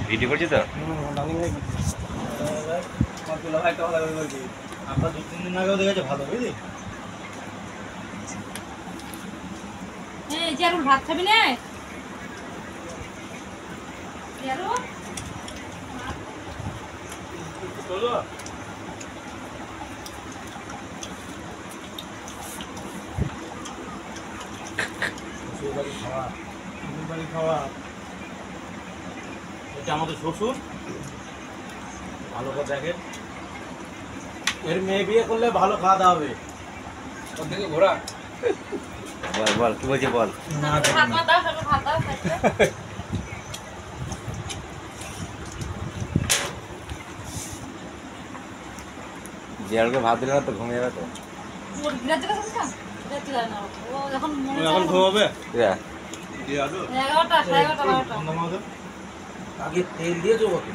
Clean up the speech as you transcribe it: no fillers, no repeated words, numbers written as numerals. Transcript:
Video করছি তো আমরা 2-3 দিন আগেও দেখেছি ভালো বুঝলি। এই যে আর ভাত খাবি না? ইয়ারো চলো বাড়ি খাওয়া এটা আমাদের শ্বশুর ভালো করে দেখে এর মেয়ে বিয়ে করলে ভালো খাওয়া দাওয়া হবে ওর থেকে ঘোরা বল বল কি বলছি বল ভাত মা দাও সব ভাত দাও খাইতে জিয়ারকে ভাত দিলে না তো ঘুমিয়ে যাবে তো ওর বিরাজ কথা বলছ বিরাজ যায় না ও যখন মনে এখন ঘুমাবে ইয়া 11টা 11:30 12টা আগে তেল দিয়েছো কত